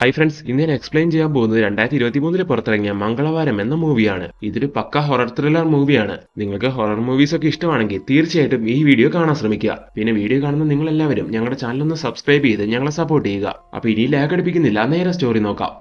Hi friends, ഇന്ന് ഞാൻ explain ചെയ്യാൻ പോകുന്നത് 2023 പുറത്തിറങ്ങിയ മംഗളവാരം എന്ന മൂവിയാണ്. ഇതൊരു പക്ക ഹൊറർ ത്രില്ലർ മൂവിയാണ്. നിങ്ങൾക്ക് ഹൊറർ മൂവീസ് ഒക്കെ ഇഷ്ടമാണെങ്കിൽ തീർച്ചയായിട്ടും ഈ വീഡിയോ കാണാൻ ശ്രമിക്കുക. പിന്നെ വീഡിയോ കാണുന്ന നിങ്ങൾ എല്ലാവരും ഞങ്ങളുടെ ചാനൽ ഒന്ന് സബ്സ്ക്രൈബ് ചെയ്ത് ഞങ്ങളെ സപ്പോർട്ട് ചെയ്യുക. അപ്പോൾ ഇനി ലാഗ് അടിപ്പിക്കുന്നില്ല, നേരെ സ്റ്റോറി നോക്കാം.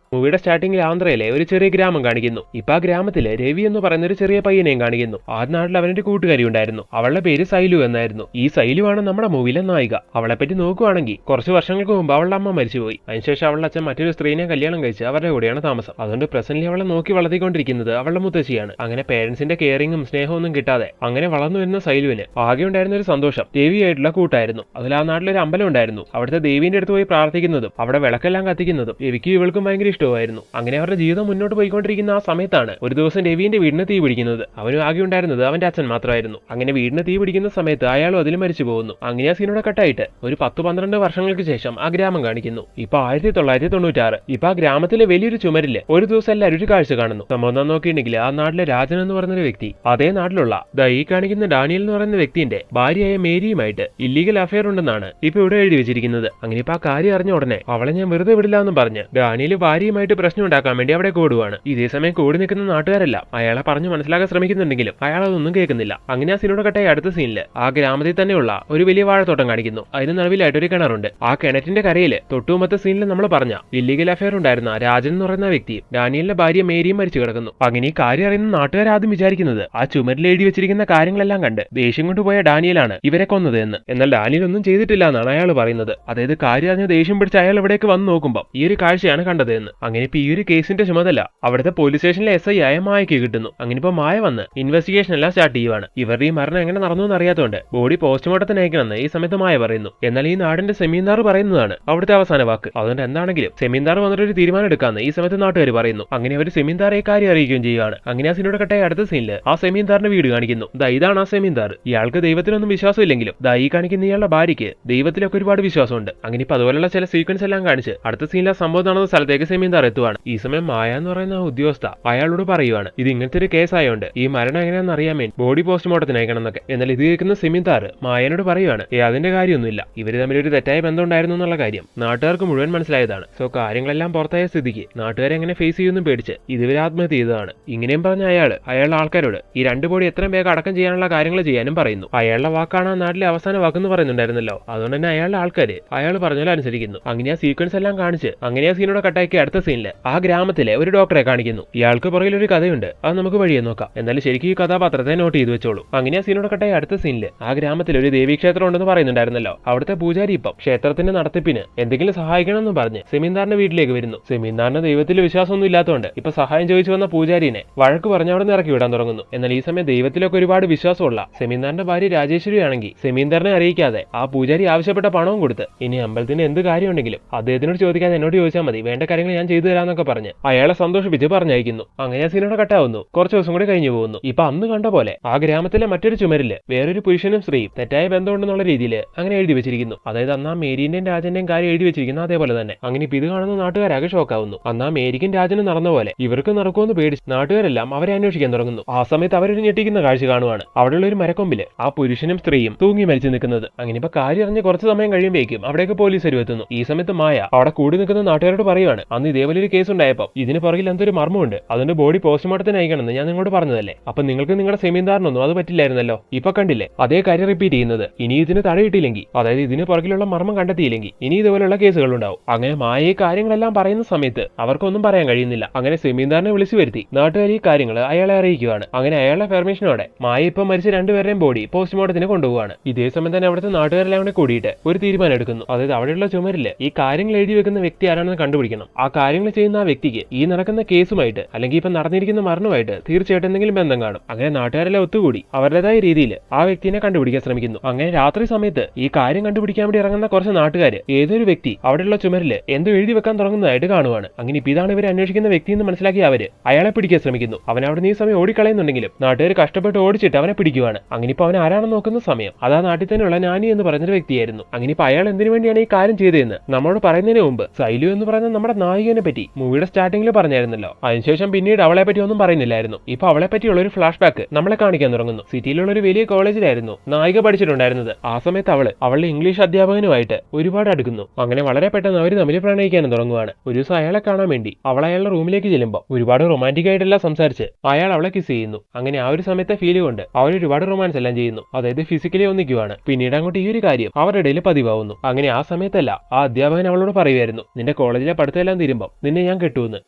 മൂവിയുടെ സ്റ്റാർട്ടിംഗിൽ ആന്ധ്രയിലെ ഒരു ചെറിയ ഗ്രാമം കാണിക്കുന്നു. ഇപ്പൊ ആ ഗ്രാമത്തില് രവി എന്ന് പറയുന്ന ഒരു ചെറിയ പയ്യനെയും കാണിക്കുന്നു. ആ നാട്ടിൽ അവനൊരു കൂട്ടുകാരി ഉണ്ടായിരുന്നു. അവളുടെ പേര് സൈലു എന്നായിരുന്നു. ഈ സൈലുവാണ് നമ്മുടെ മൂവിയിലെ നായിക. അവളെപ്പറ്റി നോക്കുവാണെങ്കിൽ കുറച്ച് വർഷങ്ങൾക്ക് മുമ്പ് അവളുടെ അമ്മ മരിച്ചുപോയി. അതിനുശേഷം അവളുടെ അച്ഛൻ മറ്റൊരു സ്ത്രീനെ കല്യാണം കഴിച്ച് അവരുടെ കൂടെയാണ് താമസം. അതുകൊണ്ട് പ്രസന്റ്ലി അവളെ നോക്കി വളർത്തിക്കൊണ്ടിരിക്കുന്നത് അവളുടെ മുത്തശ്ശിയാണ്. അങ്ങനെ പേരൻസിന്റെ കെയറിങ്ങും സ്നേഹവും ഒന്നും കിട്ടാതെ അങ്ങനെ വളർന്നു വരുന്ന സൈലുവിന് ആകെ ഉണ്ടായിരുന്ന ഒരു സന്തോഷം ദേവിയായിട്ടുള്ള കൂട്ടായിരുന്നു. അതിൽ ആ നാട്ടിലൊരു അമ്പലം ഉണ്ടായിരുന്നു. അവിടുത്തെ ദേവീന്റെ അടുത്ത് പോയി പ്രാർത്ഥിക്കുന്നതും അവിടെ വിളക്കെല്ലാം കത്തിക്കുന്നതും രവിക്കും ഇവൾക്കും ഭയങ്കര ഇഷ്ടമായിരുന്നു. അങ്ങനെ അവരുടെ ജീവിതം മുന്നോട്ട് പോയിക്കൊണ്ടിരിക്കുന്ന ആ സമയത്താണ് ഒരു ദിവസം രവിന്റെ വീടിന് തീ പിടിക്കുന്നത്. അവനും ആകെ ഉണ്ടായിരുന്നത് അവന്റെ അച്ഛൻ മാത്രമായിരുന്നു. അങ്ങനെ വീടിന് തീ പിടിക്കുന്ന സമയത്ത് അയാളും അതിൽ മരിച്ചു പോകുന്നു. അങ്ങനെ ആ സീനോടെ കട്ടായിട്ട് ഒരു 10-12 വർഷങ്ങൾക്ക് ശേഷം ആ ഗ്രാമം കാണിക്കുന്നു. ഇപ്പൊ 1996. ഇപ്പൊ ആ ഗ്രാമത്തിലെ വലിയൊരു ചുമരില് ഒരു ദിവസം എല്ലാവരും ഒരു കാഴ്ച കാണുന്നു. സംഭവം നോക്കിയിട്ടുണ്ടെങ്കിൽ ആ നാട്ടിലെ രാജൻ എന്ന് പറയുന്ന വ്യക്തി അതേ നാട്ടിലുള്ള ഈ കാണിക്കുന്ന ഡാനിയൽ എന്ന് പറയുന്ന വ്യക്തിന്റെ ഭാര്യയായ മേരിയുമായിട്ട് ഇല്ലീഗൽ അഫയർ ഉണ്ടെന്നാണ് ഇപ്പൊ ഇവിടെ എഴുതി വെച്ചിരിക്കുന്നത്. അങ്ങനെ ഇപ്പൊ ആ കാര്യം അറിഞ്ഞ ഉടനെ അവളെ ഞാൻ വെറുതെ വിടില്ല എന്ന് പറഞ്ഞ് ഡാനിയൽ ഭാര്യയുമായിട്ട് പ്രശ്നം ഉണ്ടാക്കാൻ വേണ്ടി അവിടെ കൂടുവാണ്. ഇതേ സമയം കൂടി നിൽക്കുന്ന നാട്ടുകാരെല്ലാം അയാളെ പറഞ്ഞു മനസ്സിലാക്കാൻ ശ്രമിക്കുന്നുണ്ടെങ്കിലും അയാൾ അതൊന്നും കേൾക്കുന്നില്ല. അങ്ങനെ ആ സീനോട് കട്ടായി അടുത്ത സീനില് ആ ഗ്രാമത്തിൽ തന്നെയുള്ള ഒരു വലിയ വാഴത്തോട്ടം കാണിക്കുന്നു. അതിന് നടുവിലായിട്ട് ഒരു കിണറുണ്ട്. ആ കിണറ്റിന്റെ കരയില് തൊട്ടുമുമ്പത്തെ സീനിൽ നമ്മൾ പറഞ്ഞ ഇല്ലീഗൽ അഫയർ ഉണ്ടായിരുന്ന രാജൻ എന്ന് പറയുന്ന വ്യക്തിയും ഡാനിയലിന്റെ ഭാര്യ മേരിയും മരിച്ചു കിടക്കുന്നു. അങ്ങനെ ഈ കാര്യം അറിയുന്ന നാട്ടുകാർ ആദ്യം വിചാരിക്കുന്നത് ആ ചുമരിൽ എഴുതി വെച്ചിരിക്കുന്ന കാര്യങ്ങളെല്ലാം കണ്ട് ദേഷ്യം കൊണ്ടുപോയ ഡാനിയലാണ് ഇവരെ കൊന്നത് എന്ന്. എന്നാൽ ഡാനിയൽ ഒന്നും ചെയ്തിട്ടില്ല എന്നാണ് അയാൾ പറയുന്നത്. അതായത് കാര്യം അറിഞ്ഞ ദേഷ്യം പിടിച്ച് അയാൾ ഇവിടേക്ക് വന്ന് നോക്കുമ്പോൾ ഈ ഒരു കാഴ്ചയാണ് കണ്ടത് എന്ന്. അങ്ങനെ ഇപ്പൊ ഈ ഒരു കേസിന്റെ ചുമതല അവിടുത്തെ പോലീസ് സ്റ്റേഷനിലെ SI ആയ മായയ്ക്ക് കിട്ടുന്നു. അങ്ങനെ ഇപ്പൊ മായ വന്ന് ഇൻവെസ്റ്റിഗേഷൻ എല്ലാം സ്റ്റാർട്ട് ചെയ്യുവാണ്. ഇവരുടെ ഈ മരണം എങ്ങനെ നടന്നു എന്ന് അറിയാത്തതുകൊണ്ട് ബോഡി പോസ്റ്റ്മോർട്ടത്തിന് അയക്കണമെന്ന് ഈ സമയത്ത് മായ പറയുന്നു. എന്നാൽ ഈ നാടിന്റെ സെമീന്ദാർ പറയുന്നതാണ് അവിടുത്തെ അവസാന വാക്ക്. അതുകൊണ്ട് എന്താണെങ്കിലും സെമീന്ദാർ വന്നിട്ട് ഒരു തീരുമാനം എടുക്കാമെന്ന് ഈ സമയത്ത് നാട്ടുകാർ പറയുന്നു. അങ്ങനെ അവർ സെമീന്ദാറെ കാര്യം അറിയിക്കുകയും ചെയ്യുകയാണ്. അങ്ങനെ ആ സീനോട് കട്ടായ അടുത്ത സീനില് ആ സെമീന്ദാറിന്റെ വീട് കാണിക്കുന്നു. ഇതാണ് ആ സെമീന്ദാർ. ഇയാൾക്ക് ദൈവത്തിനൊന്നും വിശ്വാസം ഇല്ലെങ്കിലും ഈ കാണിക്കുന്ന ഇയാളുടെ ഭാര്യയ്ക്ക് ദൈവത്തിലൊക്കെ ഒരുപാട് വിശ്വാസമുണ്ട്. അങ്ങനെ ഇപ്പൊ അതുപോലുള്ള ചില സീക്വൻസ് എല്ലാം കാണിച്ച് അടുത്ത സീനിലെ സംഭവം നടന്ന സ്ഥലത്തേക്ക് സെമീന്ദാർ എത്തുവാണ്. ഈ സമയം മായ എന്ന് പറയുന്ന ഉദ്യോഗസ്ഥ അയാളോട് പറയുവാണ് ഇത് ഇങ്ങനത്തെ ഒരു കേസായോണ്ട് ഈ മരണം എങ്ങനെയാണെന്ന് അറിയാൻ വേണ്ടി ബോഡി പോസ്റ്റ്മോർട്ടത്തിന് അയക്കണം എന്നൊക്കെ. എന്നാൽ ഇത് കേൾക്കുന്ന സെമീന്ദാർ മായനോട് പറയുവാണ് അതിന്റെ കാര്യമൊന്നുമില്ല, ഇവര് തമ്മിൽ ഒരു തെറ്റായ ബന്ധം ഉണ്ടായിരുന്നു എന്നുള്ള കാര്യം നാട്ടുകാർക്ക് മുഴുവൻ മനസ്സിലായതാണ്. സോ കാര്യങ്ങളെല്ലാം പുറത്തായ സ്ഥിതിക്ക് നാട്ടുകാരെ എങ്ങനെ ഫേസ് ചെയ്യുമെന്നും പേടിച്ച് ഇതുവരെ ആത്മഹത്യ ചെയ്തതാണ്. ഇങ്ങനെയും പറഞ്ഞ അയാളുടെ ആൾക്കാരോട് ഈ 2 ബോഡി എത്രയും വേഗം അടക്കം ചെയ്യാനുള്ള കാര്യങ്ങൾ ചെയ്യാനും പറയുന്നു. അയാളുടെ വാക്കാണ് ആ നാട്ടിലെ അവസാന വാക്കെന്ന് പറയുന്നുണ്ടായിരുന്നല്ലോ. അതുകൊണ്ട് തന്നെ അയാളുടെ ആൾക്കാര് അയാൾ പറഞ്ഞാലും അനുസരിക്കുന്നു. അങ്ങനെ ആ സീക്വൻസ് എല്ലാം കാണിച്ച് അങ്ങനെ ആ സീനോടെ കട്ടാക്കി അടുത്ത സീനില് ആ ഗ്രാമത്തിലെ ഒരു ഡോക്ടറെ കാണിക്കുന്നു. ഇയാൾക്ക് പുറകിൽ ഒരു കഥയുണ്ട്, അത് നമുക്ക് വഴിയെ നോക്കാം. എന്നാലും ശരിക്കും ഈ കഥാപാത്രത്തെ നോട്ട് ചെയ്തു വെച്ചോളൂ. അങ്ങനെ ആ സീനോട് കട്ടായി അടുത്ത സീനില് ആ ഗ്രാമത്തിൽ ഒരു ദേവീക്ഷേത്രം ഉണ്ടെന്ന് പറയുന്നുണ്ടായിരുന്നല്ലോ. അവിടുത്തെ പൂജാരി ഇപ്പം ക്ഷേത്രത്തിന്റെ നടത്തിപ്പിന് എന്തെങ്കിലും സഹായിക്കണമെന്ന് പറഞ്ഞ് സെമീന്ദാറിന്റെ വീട്ടിലേക്ക് വരുന്നു. സെമീന്ദാറിന് ദൈവത്തിൽ വിശ്വാസമൊന്നും ഇല്ലാത്തതുകൊണ്ട് ഇപ്പൊ സഹായം ചോദിച്ചു വന്ന പൂജാരിനെ വഴക്ക് പറഞ്ഞ് അവിടെ നിന്ന് ഇറക്കി വിടാൻ തുടങ്ങുന്നു. എന്നാൽ ഈ സമയം ദൈവത്തിലൊക്കെ ഒരുപാട് വിശ്വാസമുള്ള സെമീന്ദാറിന്റെ ഭാര്യ രാജേശ്വരി ആണെങ്കിൽ സെമീന്ദാറിനെ അറിയിക്കാതെ ആ പൂജാരി ആവശ്യപ്പെട്ട പണവും കൊടുത്ത് ഇനി അമ്പലത്തിന് എന്ത് കാര്യമുണ്ടെങ്കിലും അദ്ദേഹത്തിനോട് ചോദിക്കാതെ എന്നോട് ചോദിച്ചാൽ മതി, വേണ്ട കാര്യങ്ങൾ ഞാൻ ചെയ്തു തരാന്നൊക്കെ പറഞ്ഞ് അയാളെ സന്തോഷിപ്പിച്ച് പറഞ്ഞയക്കുന്നു. അങ്ങനെ ആ സീനോടെ കട്ടാവുന്നു. കുറച്ച് ദിവസം കൂടി കഴിഞ്ഞു പോകുന്നു. ഇപ്പൊ അന്ന് കണ്ട പോലെ ആ ഗ്രാമത്തിലെ മറ്റൊരു ചുമരില് വേറൊരു പുരുഷനും സ്ത്രീയും തെറ്റായ ബന്ധമുണ്ടെന്നുള്ള രീതിയിൽ അങ്ങനെ എഴുതി വെച്ചിരിക്കുന്നു. അതായത് അന്ന് ആ മേരിന്റെയും രാജന്റെയും കാര്യം എഴുതി വെച്ചിരിക്കുന്നു അതേപോലെ തന്നെ. അങ്ങനെ ഇപ്പൊ ഇത് കാണുന്ന നാട്ടുകാരാകെ ഷോക്കാവുന്നു. അന്ന് ആ മേരിക്കും രാജനും നടന്ന പോലെ ഇവർക്ക് നടക്കുമെന്ന് പേടിച്ച് നാട്ടുകാരെല്ലാം അവരെ അന്വേഷിക്കാൻ തുടങ്ങുന്നു. ആ സമയത്ത് അവരൊരു ഞെട്ടിക്കുന്ന കാഴ്ച കാണുവാണ്. അവിടെയുള്ള ഒരു മരക്കൊമ്പില് ആ പുരുഷനും സ്ത്രീയും തൂങ്ങി മരിച്ചു നിൽക്കുന്നത്. അങ്ങനെ ഇപ്പൊ കാര്യം അറിഞ്ഞ് കുറച്ച് സമയം കഴിയുമ്പോഴേക്കും അവിടേക്ക് പോലീസ് എത്തുന്നു. ഈ സമയത്ത് മായ അവിടെ കൂടി നിൽക്കുന്ന നാട്ടുകാരോട് പറയുവാണ് അന്ന് ഇതേപോലെ ഒരു കേസ് ഉണ്ടായപ്പോൾ ഇതിന് പുറകിൽ എന്തൊരു മർമ്മമുണ്ട്, അതിന്റെ ബോഡി പോസ്റ്റ്മോർട്ടത്തിന് അയക്കണമെന്ന് ഞാൻ നിങ്ങളോട് പറഞ്ഞതല്ലേ. അപ്പൊ നിങ്ങൾക്ക് നിങ്ങളുടെ സെമീന്ദാറിനൊന്നും അത് പറ്റില്ലായിരുന്നല്ലോ. ഇപ്പൊ കണ്ടില്ലേ അതേ കാര്യം റിപ്പീറ്റ് ചെയ്യുന്നത്. ഇനി ഇതിന് തടയിട്ടില്ലെങ്കിൽ, അതായത് ഇതിന് പുറകിലുള്ള മർമ്മം കണ്ടെത്തിയില്ലെങ്കിൽ ഇനി ഇതുപോലുള്ള കേസുകൾ ഉണ്ടാവും. അങ്ങനെ മായ ഈ കാര്യങ്ങളെല്ലാം പറയുന്ന സമയത്ത് അവർക്കൊന്നും പറയാൻ കഴിയുന്നില്ല. അങ്ങനെ സെമീന്ദാറിനെ വിളിച്ചു വരുത്തി നാട്ടുകാർ ഈ കാര്യങ്ങൾ അയാളെ അറിയിക്കുകയാണ്. അങ്ങനെ അയാളുടെ പെർമിഷനോടെ മായ ഇപ്പൊ മരിച്ച 2 പേരുടെയും ബോഡി പോസ്റ്റ്മോർട്ടത്തിന് കൊണ്ടുപോവാണ്. ഇതേ സമയം തന്നെ അവിടുത്തെ നാട്ടുകാരെല്ലാം കൂടെ കൂടിയിട്ട് ഒരു തീരുമാനം എടുക്കുന്നു. അതായത് അവിടെയുള്ള ചുമരില് ഈ കാര്യങ്ങൾ എഴുതി വെക്കുന്ന വ്യക്തി ആരാണെന്ന് കണ്ടുപിടിക്കണം. ആ കാര്യങ്ങൾ ചെയ്യുന്ന ആ വ്യക്തിക്ക് ഈ നടക്കുന്ന കേസുമായിട്ട് അല്ലെങ്കിൽ ഇപ്പൊ നടന്നിരിക്കുന്ന മരണമായിട്ട് തീർച്ചയായിട്ടും എന്തെങ്കിലും ബന്ധം കാണും. അങ്ങനെ നാട്ടുകാരെല്ലാം ഒത്തുകൂടി അവരുടേതായ രീതിയിൽ ആ വ്യക്തിനെ കണ്ടുപിടിക്കാൻ ശ്രമിക്കുന്നു. അങ്ങനെ രാത്രി സമയത്ത് ഈ കാര്യം കണ്ടുപിടിക്കാൻ വേണ്ടി ഇറങ്ങുന്ന കുറച്ച് നാട്ടുകാര് ഏതൊരു വ്യക്തി അവിടെയുള്ള ചുമരില് എന്തോ എഴുതി വെക്കാൻ തുടങ്ങുന്നതായിട്ട് കാണുവാണ്. അങ്ങനെ ഇപ്പൊ ഇതാണ് ഇവർ അന്വേഷിക്കുന്ന വ്യക്തി എന്ന് മനസ്സിലാക്കി അവര് അയാളെ പിടിക്കാൻ ശ്രമിക്കുന്നു. അവൻ അവിടെ നിന്ന് ഈ സമയം ഓടിക്കളയുന്നുണ്ടെങ്കിലും നാട്ടുകാർ കഷ്ടപ്പെട്ട് ഓടിച്ചിട്ട് അവനെ പിടിക്കുവാണ്. അങ്ങനെ ഇപ്പൊ അവൻ ആരാണെന്ന് നോക്കുന്ന സമയം അതാ നാട്ടിൽ തന്നെയുള്ള നാനി എന്ന് പറയുന്നൊരു വ്യക്തിയായിരുന്നു. അങ്ങനെ ഇപ്പൊ അയാൾ എന്തിനു വേണ്ടിയാണ് ഈ കാര്യം ചെയ്തതെന്ന് നമ്മളോട് പറയുന്നതിന് മുമ്പ് സൈലു എന്ന് പറയുന്ന നമ്മുടെ നായിക നായികനെ പറ്റി മൂവിയുടെ സ്റ്റാർട്ടിംഗിൽ പറഞ്ഞായിരുന്നല്ലോ. അതിനുശേഷം പിന്നീട് അവളെ പറ്റി ഒന്നും പറയുന്നില്ലായിരുന്നു. ഇപ്പൊ അവളെ പറ്റിയുള്ള ഒരു ഫ്ലാഷ് ബാക്ക് നമ്മളെ കാണിക്കാൻ തുടങ്ങുന്നു. സിറ്റിയിലുള്ള ഒരു വലിയ കോളേജിലായിരുന്നു നായിക പഠിച്ചിട്ടുണ്ടായിരുന്നത്. ആ സമയത്ത് അവളുടെ ഇംഗ്ലീഷ് അധ്യാപകനുമായിട്ട് ഒരുപാട് അടുക്കുന്നു. അങ്ങനെ വളരെ പെട്ടെന്ന് അവർ തമ്മിൽ പ്രണയിക്കാനും തുടങ്ങുവാണ്. ഒരു ദിവസം അയാളെ കാണാൻ വേണ്ടി അവൾ അയാളുടെ റൂമിലേക്ക് ചെല്ലുമ്പോൾ ഒരുപാട് റൊമാൻറ്റിക് ആയിട്ടെല്ലാം സംസാരിച്ച് അയാൾ അവളെ കിസ് ചെയ്യുന്നു. അങ്ങനെ ആ ഒരു സമയത്തെ ഫീൽ കൊണ്ട് അവർ ഒരുപാട് റൊമാൻസ് എല്ലാം ചെയ്യുന്നു. അതായത് ഫിസിക്കലി ഒന്നിക്കുവാണ്. പിന്നീട് അങ്ങോട്ട് ഈ ഒരു കാര്യം അവരുടെ ഇടയിൽ പതിവാകുന്നു. അങ്ങനെ ആ സമയത്തല്ല ആ അധ്യാപകൻ അവളോട് പറയുമായിരുന്നു, നിന്റെ കോളേജിലെ പഠിത്തമെല്ലാം തീരുമ്പോൾ നിന്നെ ഞാൻ കെട്ടുവെന്ന്.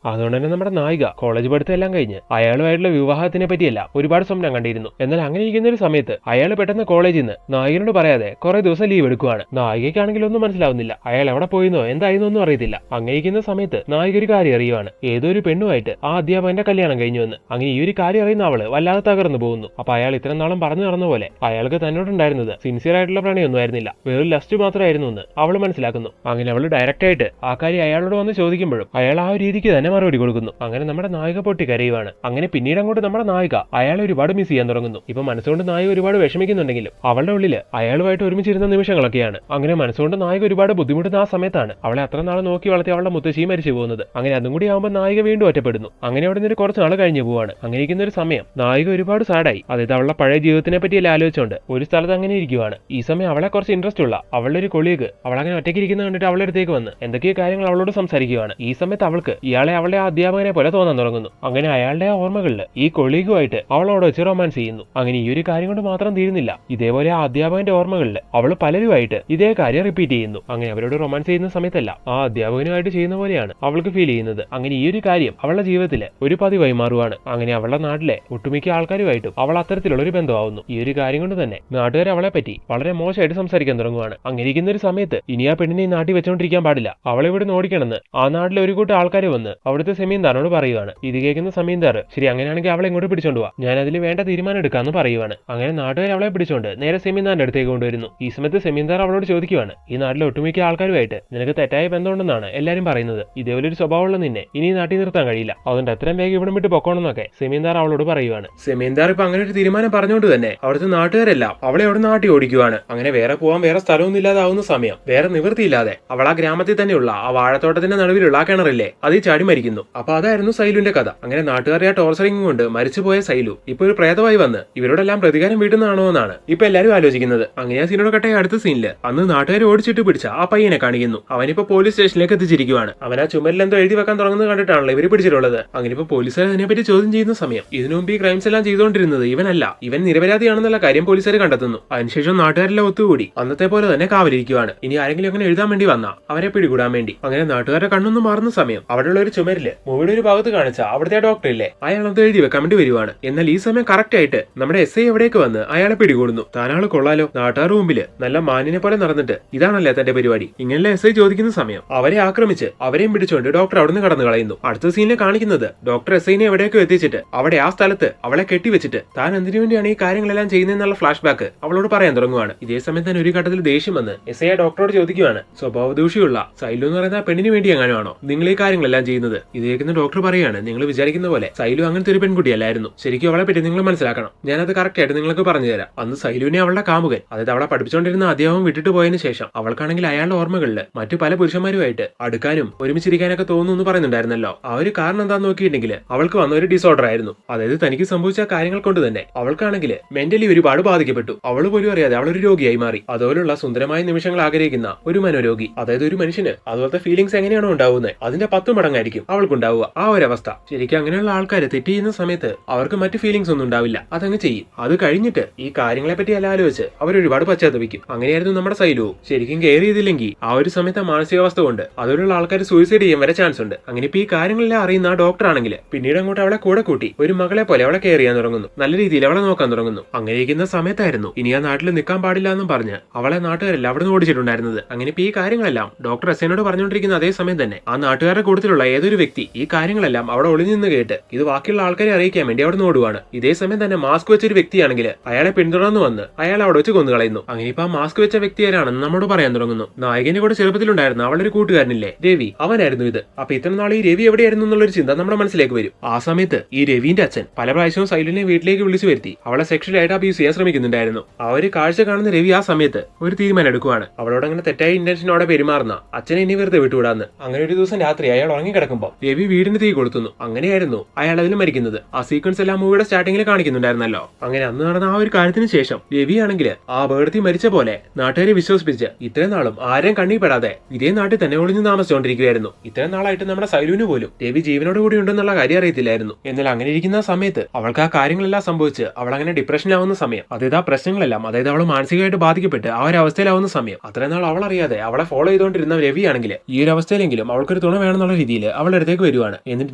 അതുകൊണ്ട് തന്നെ നമ്മുടെ നായിക കോളേജ് പഠിത്തം എല്ലാം കഴിഞ്ഞ് അയാളുമായിട്ടുള്ള വിവാഹത്തിനെ പറ്റിയല്ല ഒരുപാട് സ്വപ്നം കണ്ടിരുന്നു. എന്നാൽ അങ്ങനെ ഇരിക്കുന്ന ഒരു സമയത്ത് അയാൾ പെട്ടെന്ന് കോളേജിൽ നിന്ന് നായികനോട് പറയാതെ കുറെ ദിവസം ലീവ് എടുക്കുവാണ്. നായികയ്ക്കാണെങ്കിൽ ഒന്നും മനസ്സിലാവുന്നില്ല. അയാൾ എവിടെ പോയിന്നോ എന്തായിരുന്നോ ഒന്നും അറിയത്തില്ല. അങ്ങനെ ഇരിക്കുന്ന സമയത്ത് നായിക ഒരു കാര്യം അറിയുവാണ്, ഏതോ ഒരു പെണ്ണുമായിട്ട് ആ അധ്യാപകന്റെ കല്യാണം കഴിഞ്ഞുവെന്ന്. അങ്ങനെ ഈ ഒരു കാര്യം അറിയുന്ന അവള് വല്ലാതെ തകർന്നു പോകുന്നു. അപ്പൊ അയാൾ ഇത്ര നാളും പറഞ്ഞു നടന്ന പോലെ അയാൾക്ക് തന്നോടുണ്ടായിരുന്നത് സിൻസിയർ ആയിട്ടുള്ള പ്രണയമൊന്നും ആയിരുന്നില്ല, വെറും ലസ്റ്റ് മാത്രമായിരുന്നു എന്ന് അവള് മനസ്സിലാക്കുന്നു. അങ്ങനെ അവള് ഡയറക്റ്റ് ആയിട്ട് ആ കാര്യം അയാളോട് വന്ന് ചോദിക്കുമ്പോഴും അയാൾ ആ ഒരു രീതിക്ക് തന്നെ മറുപടി കൊടുക്കുന്നു. അങ്ങനെ നമ്മുടെ നായിക പൊട്ടി കരയുവാണ്. അങ്ങനെ പിന്നീട് അങ്ങോട്ട് നമ്മുടെ നായിക അയാളെ ഒരുപാട് മിസ് ചെയ്യാൻ തുടങ്ങുന്നു. ഇപ്പൊ മനസ്സുകൊണ്ട് നായിക ഒരുപാട് വിഷമിക്കുന്നുണ്ടെങ്കിലും അവളുടെ ഉള്ളില് അയാളുമായിട്ട് ഒരുമിച്ചിരുന്ന നിമിഷങ്ങളൊക്കെയാണ്. അങ്ങനെ മനസ്സുകൊണ്ട് നായിക ഒരുപാട് ബുദ്ധിമുട്ടുന്ന ആ സമയത്താണ് അവളെ അത്ര നാൾ നോക്കി വളർത്തി അവളുടെ മുത്തശ്ശി മരിച്ചു പോകുന്നത്. അങ്ങനെ അതും കൂടി ആവുമ്പോൾ നായിക വീണ്ടും ഒറ്റപ്പെടുന്നു. അങ്ങനെ അവിടെ നിന്ന് കുറച്ച് നാൾ കഴിഞ്ഞു പോവാണ്. അങ്ങനെ ഇരിക്കുന്ന ഒരു സമയം നായിക ഒരുപാട് സാഡായി. അതായത് അവളുടെ പഴയ ജീവിതത്തിനെ പറ്റിയെല്ലാം ആലോചിച്ചുകൊണ്ട് ഒരു സ്ഥലത്ത് അങ്ങനെ ഇരിക്കുവാണ്. ഈ സമയം അവളെ കുറച്ച് ഇൻട്രസ്റ്റ് ഉള്ള അവളുടെ ഒരു കൊളീഗ് അവളങ്ങനെ ഒറ്റയ്ക്ക് ഇരിക്കുന്ന കണ്ടിട്ട് അവളുടെ അടുത്തേക്ക് വന്ന് എന്തൊക്കെയോ കാര്യങ്ങൾ അവളോട് സംസാരിക്കുകയാണ്. ഈ സമയത്ത് അവൾക്ക് ഇയാളെ അവളുടെ ആ അധ്യാപകനെ പോലെ തോന്നാൻ തുടങ്ങുന്നു. അങ്ങനെ അയാളുടെ ആ ഓർമ്മകളിൽ ഈ കൊളീഗുമായിട്ട് അവളോട് വെച്ച് റൊമാൻസ് ചെയ്യുന്നു. അങ്ങനെ ഈ ഒരു കാര്യം കൊണ്ട് മാത്രം തീരുന്നില്ല, ഇതേപോലെ ആ അധ്യാപകന്റെ ഓർമ്മകളിൽ അവൾ പലരുമായിട്ട് ഇതേ കാര്യം റിപ്പീറ്റ് ചെയ്യുന്നു. അങ്ങനെ അവരോട് റൊമാൻസ് ചെയ്യുന്ന സമയത്തല്ല ആ അധ്യാപകനുമായിട്ട് ചെയ്യുന്ന പോലെയാണ് അവൾക്ക് ഫീൽ ചെയ്യുന്നത്. അങ്ങനെ ഈ ഒരു കാര്യം അവളുടെ ജീവിതത്തില് ഒരു പതിവായി മാറുവാണ്. അങ്ങനെ അവളുടെ നാട്ടിലെ ഒട്ടുമിക്ക ആൾക്കാരുമായിട്ടും അവൾ അത്തരത്തിലുള്ള ഒരു ബന്ധമാവുന്നു. ഈ ഒരു കാര്യം കൊണ്ട് തന്നെ നാട്ടുകാർ അവളെ പറ്റി വളരെ മോശമായിട്ട് സംസാരിക്കാൻ തുടങ്ങുവാണ്. അങ്ങനെ ഇരിക്കുന്ന ഒരു സമയത്ത് ഇനി ആ പെണ്ണിനെ ഈ നാട്ടിൽ വെച്ചോണ്ടിരിക്കാൻ പാടില്ല, അവളെ ഇവിടെ ഓടിക്കണമെന്ന് ആ നാട്ടിലെ ഒരു കൂട്ടം ആൾക്കാർ വന്ന് അവിടുത്തെ സെമീന്ദാറിനോട് പറയുവാണ്. ഇത് കേൾക്കുന്ന സെമീന്ദാർ ശരി അങ്ങനെയാണെങ്കിൽ അവളെ ഇങ്ങോട്ട് പിടിച്ചോണ്ട് പോവാ, ഞാൻ അതിൽ വേണ്ട തീരുമാനം എടുക്കാന്ന് പറയുവാണ്. അങ്ങനെ നാട്ടുകാർ അവളെ പിടിച്ചോണ്ട് നേരെ സെമീന്ദാറിന്റെ അടുത്തേക്ക് കൊണ്ടുവരുന്നു. ഈ സമയത്ത് സെമീന്ദാർ അവളോട് ചോദിക്കുവാണ്, ഈ നാട്ടിലെ ഒട്ടുമിക്ക ആൾക്കാരുമായിട്ട് നിനക്ക് തെറ്റായ ബന്ധമുണ്ടെന്നാണ് എല്ലാരും പറയുന്നത്. ഇതേപോലെ ഒരു സ്വഭാവമുള്ള നിന്നെ ഇനി നാട്ടിൽ നിർത്താൻ കഴിയില്ല, അതുകൊണ്ട് എത്രയും വേഗം ഇവിടെ വിട്ട് പൊക്കോണമെന്നൊക്കെ സെമീന്ദാർ അവളോട് പറയുവാണ്. സെമീന്ദാർ ഇപ്പൊ അങ്ങനെ ഒരു തീരുമാനം പറഞ്ഞുകൊണ്ട് തന്നെ അവിടുത്തെ നാട്ടുകാരെല്ലാം അവളെ അവിടെ നാട്ടിൽ ഓടിക്കുവാണ്. അങ്ങനെ വേറെ പോവാൻ വേറെ സ്ഥലമൊന്നും ഇല്ലാതാവുന്ന സമയം വേറെ നിവൃത്തിയില്ലാതെ അവൾ ആ ഗ്രാമത്തിൽ തന്നെയുള്ള ആ വാഴത്തോട്ടത്തിന്റെ നടുവിലുള്ള ആ കിണറില്ലേ അതിൽ ചാടി മരിക്കുന്നു. അപ്പൊ അതായിരുന്നു സൈലുവിന്റെ കഥ. അങ്ങനെ നാട്ടുകാരെ ആ ടോർച്ചറിംഗ് കൊണ്ട് മരിച്ചുപോയ സൈലു ഇപ്പൊ ഒരു പ്രേതമായി വന്ന് ഇവരോടെല്ലാം പ്രതികാരം വീട്ടുന്നതാണോ എന്നാണ് ഇപ്പൊ എല്ലാരും ആലോചിക്കുന്നത്. അങ്ങനെ ആ സീനോട് കട്ടെ അടുത്ത സീനില് അന്ന് നാട്ടുകാർ ഓടിച്ചിട്ട് പിടിച്ച ആ പയ്യനെ കാണിക്കുന്നു. അവനിപ്പോ പോലീസ് സ്റ്റേഷനിലേക്ക് എത്തിച്ചിരിക്കുവാണ്. അവൻ ആ ചുമരിൽ എന്തോ എഴുതി വെക്കാൻ തുടങ്ങുന്നത് കണ്ടിട്ടാണല്ലോ ഇവര് പിടിച്ചിട്ടുള്ളത്. അങ്ങനെ ഇപ്പൊ പോലീസുകാർ അതിനെപ്പറ്റി ചോദ്യം ചെയ്യുന്ന സമയം ഇതിനു മുമ്പ് ഈ ക്രൈംസ് എല്ലാം ചെയ്തുകൊണ്ടിരുന്നത് ഇവനല്ല, ഇവൻ നിരപരാധിയാണെന്നുള്ള കാര്യം പോലീസുകാർ കണ്ടെത്തുന്നു. അതിനുശേഷം നാട്ടുകാരെല്ലാം ഒത്തുകൂടി അന്നത്തെ പോലെ തന്നെ കാവലിരിക്കുവാണ്. ഇനി ആരെങ്കിലും അങ്ങനെ എഴുതാൻ വേണ്ടി വന്നാ അവരെ പിടികൂടാൻ വേണ്ടി. അങ്ങനെ നാട്ടുകാരുടെ കണ്ണൊന്നും മാറുന്ന സമയം അവിടെയുള്ള ഒരു ചുമരില് മൂവിയുടെ ഒരു ഭാഗത്ത് കാണിച്ച അവിടുത്തെ ഡോക്ടർ ഇല്ലേ അയാളെന്തോ എഴുതി വെക്കാൻ വേണ്ടി വരുവാണ്. എന്നാൽ ഈ സമയം കറക്റ്റ് ആയിട്ട് നമ്മുടെ എസ് ഐ എവിടേക്ക് വന്ന് അയാളെ പിടികൂടുന്നു. താനാള് കൊള്ളാലോ, നാട്ടുകാരുടെ മുമ്പില് നല്ല മാനിനെ പോലെ നടന്നിട്ട് ഇതാണല്ലേ തന്റെ പരിപാടി. ഇങ്ങനെ എസ് ഐ ചോദിക്കുന്ന സമയം അവരെ ആക്രമിച്ച് അവരെയും പിടിച്ചുകൊണ്ട് ഡോക്ടർ അവിടുന്ന് കടന്നു കളയുന്നു. അടുത്ത സീനിൽ കാണിക്കുന്നത് ഡോക്ടർ എസ് ഐനെ എവിടേക്ക് എത്തിച്ചിട്ട് അവിടെ ആ സ്ഥലത്ത് അവളെ കെട്ടിവെച്ചിട്ട് താൻ എന്തിനു വേണ്ടിയാണ് ഈ കാര്യങ്ങളെല്ലാം ചെയ്യുന്നതെന്നുള്ള ഫ്ലാഷ് ബാക്ക് അവളോട് പറയാൻ തുടങ്ങുവാണ്. ഇതേ സമയം തന്നെ ഒരു ഘട്ടത്തിൽ ദേഷ്യം വന്ന് എസ് ഐ ഡോക്ടറോട് ചോദിക്കുവാണ്, സ്വഭാവദൂഷിയുള്ള സൈലു എന്ന് പറയുന്ന പെണ്ണിന് വേണ്ടി എങ്ങനെയാണോ നിങ്ങൾ ഈ കാര്യങ്ങളെല്ലാം ചെയ്യുന്നത്? ഇത് കേൾക്കുന്ന ഡോക്ടർ പറയാണ്, നിങ്ങൾ വിചാരിക്കുന്ന പോലെ സൈലു അങ്ങനത്തെ ഒരു പെൺകുട്ടിയല്ലായിരുന്നു. ശരിക്കും അവളെ പറ്റി നിങ്ങൾ മനസ്സിലാക്കണം. ഞാനത് കറക്റ്റ് ആയിട്ട് നിങ്ങൾക്ക് പറഞ്ഞു തരാം. അന്ന് സൈലുവിനെ അവളുടെ കാമുകൻ, അതായത് അവളെ പഠിപ്പിച്ചുകൊണ്ടിരുന്ന അധ്യാപകം വിട്ടിട്ട് പോയതിനു ശേഷം അവൾക്കാണെങ്കിൽ അയാളുടെ ഓർമ്മകളിൽ മറ്റു പല പുരുഷന്മാരുമായിട്ട് അടുക്കാനും ഒരുമിച്ചിരിക്കാനൊക്കെ തോന്നുന്നു എന്ന് പറയുന്നുണ്ടായിരുന്നല്ലോ. ആ ഒരു കാരണം എന്താന്ന് നോക്കിയിട്ടുണ്ടെങ്കിൽ അവൾക്ക് വന്ന ഒരു ഡിസോർഡർ ആയിരുന്നു. അതായത് തനിക്ക് സംഭവിച്ച കാര്യങ്ങൾ കൊണ്ട് തന്നെ അവൾക്കാണെങ്കിൽ മെന്റലി ഒരുപാട് ബാധിക്കപ്പെട്ടു. അവൾ പോലും അറിയാതെ അവളൊരു രോഗിയായി മാറി. അതുപോലുള്ള സുന്ദരമായ നിമിഷങ്ങൾ ആഗ്രഹിക്കുന്ന ഒരു മനോരോഗി. അതായത് ഒരു മനുഷ്യന് അതുപോലത്തെ ഫീലിംഗ്സ് എങ്ങനെയാണോ ഉണ്ടാവുന്നത് അതിന്റെ 10 മടങ്ങായിരിക്കും അവൾക്കുണ്ടാവുക. ആ ഒരു അവസ്ഥ ശരിക്കും അങ്ങനെയുള്ള ആൾക്കാർ തെറ്റ് ചെയ്യുന്ന സമയത്ത് അവർക്ക് മറ്റു ഫീലിംഗ്സ് ഒന്നും ഉണ്ടാവില്ല, അതങ്ങ് ചെയ്യും. അത് കഴിഞ്ഞിട്ട് ഈ കാര്യങ്ങളെ പറ്റി എല്ലാം ആലോചിച്ച് അവരൊരുപാട് പശ്ചാത്തപിക്കും. അങ്ങനെയായിരുന്നു നമ്മുടെ സൈലു. ശരിക്കും കെയർ ചെയ്തില്ലെങ്കിൽ ആ ഒരു സമയത്ത് മാനസികാവസ്ഥ കൊണ്ട് അതുപോലുള്ള ആൾക്കാർ സൂയിസൈഡ് ചെയ്യാൻ വരെ ചാൻസ് ഉണ്ട്. അങ്ങനെ ഇപ്പൊ ഈ കാര്യങ്ങളെല്ലാം അറിയുന്ന ആ ഡോക്ടർ ആണെങ്കിൽ പിന്നീട് അങ്ങോട്ട് അവളെ കൂടെ കൂട്ടി ഒരു മകളെ പോലെ അവളെ കെയർ ചെയ്യാൻ തുടങ്ങുന്നു. നല്ല രീതിയിൽ അവളെ നോക്കാൻ തുടങ്ങുന്നു. അങ്ങനെ ഇരിക്കുന്ന സമയത്തായിരുന്നു ഇനി ആ നാട്ടിൽ നിൽക്കാൻ പാടില്ല എന്നും പറഞ്ഞ് അവളെ നാട്ടുകാരെല്ലാം അവിടെ നിന്ന് ഓടിച്ചിട്ടുണ്ടായിരുന്നത്. അങ്ങനെ ഇപ്പൊ ഈ കാര്യങ്ങളെല്ലാം ഡോക്ടർ എസ്ഐനോട് പറഞ്ഞുകൊണ്ടിരിക്കുന്ന അതേ സമയം തന്നെ ആ നാട്ടുകാരുടെ കൂട്ടത്തിലുള്ള ഏതൊരു വ്യക്തി ഈ കാര്യങ്ങളെല്ലാം അവിടെ ഒളിഞ്ഞു നിന്ന് കേട്ട് ഇത് ബാക്കിയുള്ള ആൾക്കാരെ അറിയിക്കാൻ വേണ്ടി അവിടെ ഓടുവാണ്. ഇതേ സമയം തന്നെ മാസ്ക് വെച്ചൊരു വ്യക്തിയാണെങ്കിൽ അയാളെ പിന്തുടർന്ന് വന്ന് അയാൾ അവിടെ വെച്ച് കൊന്നു കളയുന്നു. അങ്ങനെ ഇപ്പൊ ആ മാസ്ക് വെച്ച വ്യക്തി ആരാണെന്ന് നമ്മോട് പറയാൻ തുടങ്ങുന്നു. നായകന്റെ കൂടെ ചെറുപ്പത്തിലുണ്ടായിരുന്ന അവളുടെ ഒരു കൂട്ടുകാരനില്ലേ രവി, അവനായിരുന്നു ഇത്. അപ്പൊ ഇത്ര നാൾ ഈ രവി എവിടെയായിരുന്നു എന്നുള്ളൊരു ചിന്ത നമ്മുടെ മനസ്സിലേക്ക് വരും. ആ സമയത്ത് ഈ രവിന്റെ അച്ഛൻ പല പ്രാവശ്യവും സൈലുവിനെ വീട്ടിലേക്ക് വിളിച്ചു വരുത്തി അവളെ സെക്ഷലായിട്ട് അബ്യൂസ് ചെയ്യാൻ ശ്രമിക്കുന്നുണ്ടായിരുന്നു. ആ ഒരു കാഴ്ച കാണുന്ന രവി ആ സമയത്ത് ഒരു തീരുമാനം എടുക്കുവാണ്. അവളോട് അങ്ങനെ തെറ്റായ ഇന്റൻഷനോടെ പെരുമാറുന്ന അച്ഛനെ ഇനി വെറുതെ വിട്ടുവിടാന്ന്. അങ്ങനെ ഒരു ദിവസം ദിവസം രാത്രി അയാൾ ഉറങ്ങിക്കിടക്കുമ്പോൾ രവി വീടിന് തീ കൊളുത്തുന്നു. അങ്ങനെയായിരുന്നു അയാൾ അതിൽ മരിക്കുന്നത്. ആ സീക്വൻസ് എല്ലാം മൂവിയുടെ സ്റ്റാർട്ടിംഗിൽ കാണിക്കുന്നുണ്ടായിരുന്നല്ലോ. അങ്ങനെ അന്ന് നടന്ന ആ ഒരു കാര്യത്തിന് ശേഷം രവി ആണെങ്കിൽ ആ അപകടത്തിൽ മരിച്ച പോലെ നാട്ടുകാരെ വിശ്വസിപ്പിച്ച് ഇത്രയും നാളും ആരും കണ്ണിപ്പെടാതെ ഇതേ നാട്ടിൽ തന്നെ ഒളിഞ്ഞു താമസിച്ചുകൊണ്ടിരിക്കുകയായിരുന്നു. ഇത്രയും നാളായിട്ട് നമ്മുടെ സൈലുവിന് പോലും രവി ജീവനോട് കൂടി ഉണ്ടെന്നുള്ള കാര്യം അറിയത്തില്ലായിരുന്നു. എന്നാൽ അങ്ങനെ ഇരിക്കുന്ന സമയത്ത് അവൾക്ക് ആ കാര്യങ്ങളെല്ലാം സംഭവിച്ച് അവൾ അങ്ങനെ ഡിപ്രഷനിലാവുന്ന സമയം, അതായത് ആ പ്രശ്നങ്ങളെല്ലാം, അതായത് അവൾ മാനസികമായിട്ട് ബാധിക്കപ്പെട്ട് ആ ഒരു അവസ്ഥയിലാവുന്ന സമയം, അത്രയും നാൾ അവൾ അറിയാതെ അവളെ ഫോളോ ചെയ്തുകൊണ്ടിരുന്ന രവിയാണെങ്കിൽ ഈ ഒരു അവസ്ഥയിലെങ്കിലും അവൾക്കൊരു തുണ വേണമെന്നുള്ള രീതിയിൽ അവളുടെ അടുത്തേക്ക് വരുവാണ്. എന്നിട്ട്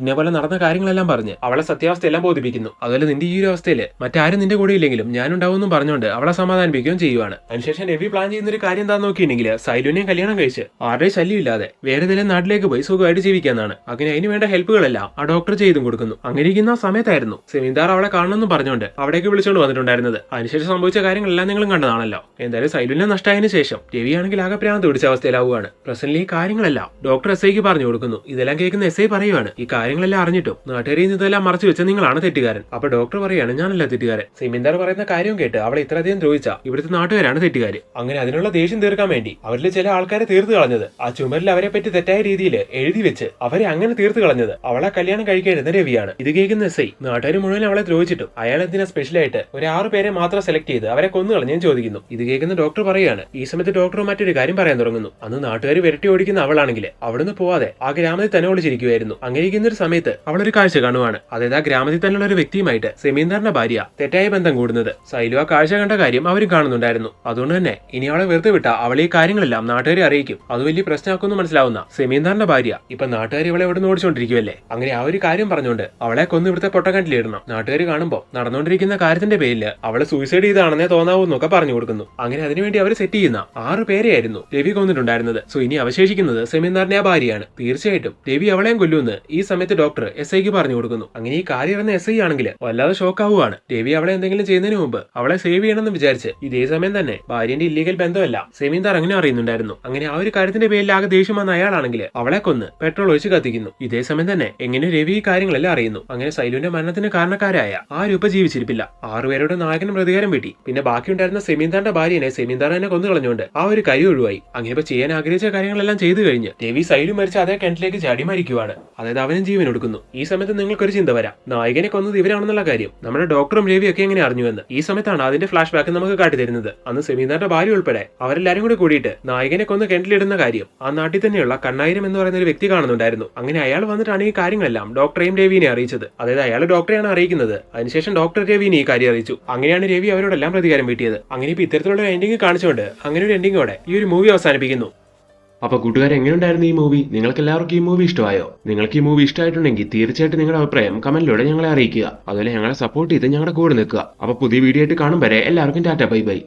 ഇതേപോലെ നടന്ന കാര്യങ്ങളെല്ലാം പറഞ്ഞ് അവളെ സത്യാവസ്ഥ എല്ലാം ബോധിപ്പിക്കുന്നു. അതുപോലെ നിന്റെ ഈ ഒരു അവസ്ഥയിൽ മറ്റാരും നിന്റെ കൂടെ ഇല്ലെങ്കിലും ഞാനുണ്ടാവുമെന്നും പറഞ്ഞുകൊണ്ട് അവളെ സമാധാനിപ്പിക്കുകയും ചെയ്യുവാണ്. അതിനുശേഷം രവി പ്ലാൻ ചെയ്യുന്ന ഒരു കാര്യം എന്താന്ന് നോക്കിയിട്ടുണ്ടെങ്കിൽ സൈലുവിനെയും കല്യാണം കഴിച്ച് ആരുടെയും ശല്യമില്ലാതെ വേറെ ഏതെങ്കിലും നാട്ടിലേക്ക് പോയി സുഖമായിട്ട് ജീവിക്കാന്നാണ്. അങ്ങനെ അതിന് വേണ്ട ഹെൽപ്പുകളെല്ലാം ആ ഡോക്ടർ ചെയ്തും കൊടുക്കുന്നു. അങ്ങനെ ഇരിക്കുന്ന സമയത്തായിരുന്നു സെമീന്ദാർ അവളെ കാണണമെന്ന് പറഞ്ഞുകൊണ്ട് അവിടേക്ക് വിളിച്ചുകൊണ്ട് വന്നിട്ടുണ്ടായിരുന്നത്. അതിനുശേഷം സംഭവിച്ച കാര്യങ്ങളെല്ലാം നിങ്ങളും കണ്ടതാണല്ലോ. എന്തായാലും സൈലുവിനെ നഷ്ടമായതിനു ശേഷം രവിയാണെങ്കിൽ ആകെ പ്രാന്ത് പിടിച്ച അവസ്ഥയിലാവുകയാണ്. പ്രസന്റിൽ ഈ കാര്യങ്ങളെല്ലാം ഡോക്ടർ എസ് ഐക്ക് പറഞ്ഞു കൊടുക്കുന്നു. ഇതെല്ലാം കേൾക്കുന്ന എസ് ഐ പറയുവാണ്, ഈ കാര്യങ്ങളെല്ലാം അറിഞ്ഞിട്ടും നാട്ടുകാരിൽ ഇതെല്ലാം മറച്ചു വെച്ച നിങ്ങളാണ് തെറ്റുകാരൻ. അപ്പൊ ഡോക്ടർ പറയാണ്, ഞാനല്ല തെറ്റുകാരൻ. സെമീന്ദാർ പറയുന്ന കാര്യവും കേട്ട് അവളെ ഇത്രയധികം ദ്രോഹിച്ച ഇവിടുത്തെ നാട്ടുകാരാണ് തെറ്റുകാര്. അങ്ങനെ അതിനുള്ള ദേഷ്യം തീർക്കാൻ വേണ്ടി അവരിൽ ചില ആൾക്കാരെ തീർത്തു കളഞ്ഞത്, ആ ചുമരിൽ അവരെ പറ്റി തെറ്റായ രീതിയിൽ എഴുതി വെച്ച് അവരെ അങ്ങനെ തീർത്തു കളഞ്ഞത് അവളെ കല്യാണം കഴിക്കേണ്ടുന്ന രവിയാണ്. ഇത് കേൾക്കുന്ന എസ് ഐ നാട്ടുകാർ മുഴുവൻ അവളെ ദ്രോഹിച്ചിട്ടും അയാൾ എന്തിനാ സ്പെഷ്യലായിട്ട് ഒരു 6 പേരെ മാത്രം സെലക്ട് ചെയ്ത് അവരെ കൊന്നു കളഞ്ഞു ചോദിക്കുന്നു. ഇത് കേൾക്കുന്ന ഡോക്ടർ പറയാണ്, ഈ സമയത്ത് ഡോക്ടർ മറ്റൊരു കാര്യം പറയാൻ തുടങ്ങുന്നു. അന്ന് നാട്ടുകാർ വിരട്ടി ഓടിക്കുന്ന അവളാണെങ്കിൽ അവിടുന്ന് പോവാതെ ആ ഗ്രാമത്തിൽ തന്നെ ഒളിച്ചിരിക്കുമായിരുന്നു. അങ്ങനെ ഇരിക്കുന്ന ഒരു സമയത്ത് അവളൊരു കാഴ്ച കാണുവാണ്. അതായത് ആ ഗ്രാമത്തിൽ തന്നെയുള്ള ഒരു വ്യക്തിയുമായിട്ട് സെമീന്ദാറിന്റെ ഭാര്യ തെറ്റായ ബന്ധം കൂടുന്നത്. സൈലു ആ കാഴ്ച കണ്ട കാര്യം അവരും കാണുന്നുണ്ടായിരുന്നു. അതുകൊണ്ട് തന്നെ ഇനി അവളെ വെറുതെ വിട്ട അവൾ ഈ കാര്യങ്ങളെല്ലാം നാട്ടുകാരെ അറിയിക്കും. അത് വലിയ പ്രശ്നമാക്കുമെന്ന് മനസ്സിലാവുന്ന സെമീന്ദാറിന്റെ ഭാര്യ ഇപ്പൊ നാട്ടുകാർ ഇവളെ ഇവിടെ നിന്ന് ഓടിച്ചുകൊണ്ടിരിക്കുവല്ലേ. അങ്ങനെ ആ ഒരു കാര്യം പറഞ്ഞുകൊണ്ട് അവളെ കൊന്ന് ഇവിടുത്തെ പൊട്ടക്കണ്ടിലിടണം. നാട്ടുകാർ കാണുമ്പോൾ നടന്നുകൊണ്ടിരിക്കുന്ന കാര്യത്തിന്റെ പേരിൽ അവളെ സൂയിസൈഡ് ചെയ്താണെന്നേ തോന്നാവൂന്നൊക്കെ പറഞ്ഞു കൊടുക്കുന്നു. അങ്ങനെ അതിനുവേണ്ടി അവർ സെറ്റ് ചെയ്യുന്ന 6 പേരെയായിരുന്നു രവി കൊന്നിട്ടുണ്ടായിരുന്നത്. സോ ഇനി അവശേഷിക്കുന്നത് സെമീന്ദാറിന്റെ ആ ഭാര്യയാണ്. തീർച്ചയായിട്ടും രവി അവളെയും കൊല്ലുമെന്ന് ഈ സമയത്ത് ഡോക്ടർ എസ് ഐക്ക് പറഞ്ഞു കൊടുക്കുന്നു. അങ്ങനെ ഈ കാര്യം അറിഞ്ഞ എസ് ഐ ആണെങ്കിൽ വല്ലാതെ ഷോക്കാവുകയാണ്. രവി അവളെ എന്തെങ്കിലും ചെയ്യുന്നതിന് മുമ്പ് അവളെ സേവ് ചെയ്യണമെന്ന് വിചാരിച്ച് ഇതേ സമയം തന്നെ ഭാര്യന്റെ ഇല്ലീഗൽ ബന്ധമല്ല സെമീന്ദാർ അങ്ങനെ അറിയുന്നുണ്ടായിരുന്നു. അങ്ങനെ ആ ഒരു കാര്യത്തിന്റെ പേരിൽ ആകെ ദേഷ്യം വന്ന അയാളാണെങ്കിൽ അവളെ കൊന്ന് പെട്രോൾ ഒഴിച്ച് കത്തിക്കുന്നു. ഇതേ സമയം തന്നെ എങ്ങനെ രവി ഈ കാര്യങ്ങളെല്ലാം അറിയുന്നു. അങ്ങനെ സൈലുവിന്റെ മരണത്തിന് കാരണക്കാരായ ആരും ഇപ്പൊ ജീവിച്ചിരിപ്പില്ല. 6 പേരുടെ നായകനും പ്രതികാരം വീട്ടി. പിന്നെ ബാക്കിയുണ്ടായിരുന്ന സെമീന്ദാറിന്റെ ഭാര്യനെ സെമീന്ദാർ തന്നെ കൊന്നു കളഞ്ഞുകൊണ്ട് ആ ഒരു കരി ഒഴിവായി. അങ്ങനെ ഇപ്പൊ ചെയ്യാൻ ആഗ്രഹിച്ച കാര്യങ്ങളെല്ലാം ചെയ്തു കഴിഞ്ഞ് രവി സൈലു മരിച്ച അതേ കിണറ്റിലേക്ക് ചാടി മരിക്കുവാണ്. അതായത് അവനും ജീവൻ കൊടുക്കുന്നു. ഈ സമയത്ത് നിങ്ങൾക്കൊരു ചിന്ത വരാം, നായകനെ കൊന്നത് ഇവരാണെന്നുള്ള കാര്യം നമ്മുടെ ഡോക്ടറും രവിയൊക്കെ എങ്ങനെ അറിഞ്ഞുവെന്ന്. ഈ സമയത്താണ് അതിന്റെ ഫ്ലാഷ് ബാക്ക് നമുക്ക് കാട്ടിത്തരുന്നത്. അന്ന് സെമീന്ദാറിന്റെ ഭാര്യ ഉൾപ്പെടെ അവരെല്ലാരും കൂടി കൂടിയിട്ട് നായകനെ കൊന്ന് കിണറ്റിലിടുന്ന കാര്യം ആ നാട്ടിൽ തന്നെയുള്ള കണ്ണായിരം എന്ന് പറയുന്ന ഒരു വ്യക്തി കാണുന്നുണ്ടായിരുന്നു. അങ്ങനെ അയാൾ വന്നിട്ടാണ് ഈ കാര്യങ്ങളെല്ലാം ഡോക്ടറെയും രവിനെ അറിയിച്ചത്. അതായത് അയാൾ ഡോക്ടറെയാണ് അറിയിക്കുന്നത്. അതിനുശേഷം ഡോക്ടർ രവിനെ ഈ കാര്യം അറിയിച്ചു. അങ്ങനെയാണ് രവി അവരോടെല്ലാം പ്രതികാരം വീട്ടിയത്. അങ്ങനെ ഇപ്പൊ ഇത്തരത്തിലുള്ള ഒരു എൻഡിങ് കാണിച്ചുകൊണ്ട് അങ്ങനെ ഒരു എൻഡിങ്ങോടെ ഈ ഒരു മൂവി അവസാനിപ്പിക്കുന്നു. അപ്പൊ കൂട്ടുകാർ, എങ്ങനെയുണ്ടായിരുന്നു ഈ മൂവി? നിങ്ങൾക്ക് എല്ലാവർക്കും ഈ മൂവി ഇഷ്ടമായോ? നിങ്ങൾക്ക് ഈ മൂവി ഇഷ്ടമായിട്ടുണ്ടെങ്കിൽ തീർച്ചയായിട്ടും നിങ്ങളുടെ അഭിപ്രായം കമന്റിലൂടെ ഞങ്ങളെ അറിയിക്കുക. അതുപോലെ ഞങ്ങളെ സപ്പോർട്ട് ചെയ്ത് ഞങ്ങളുടെ കൂടെ നിൽക്കുക. അപ്പൊ പുതിയ വീഡിയോ ആയിട്ട് കാണും വരെ എല്ലാവർക്കും ടാറ്റ, ബൈ ബൈ.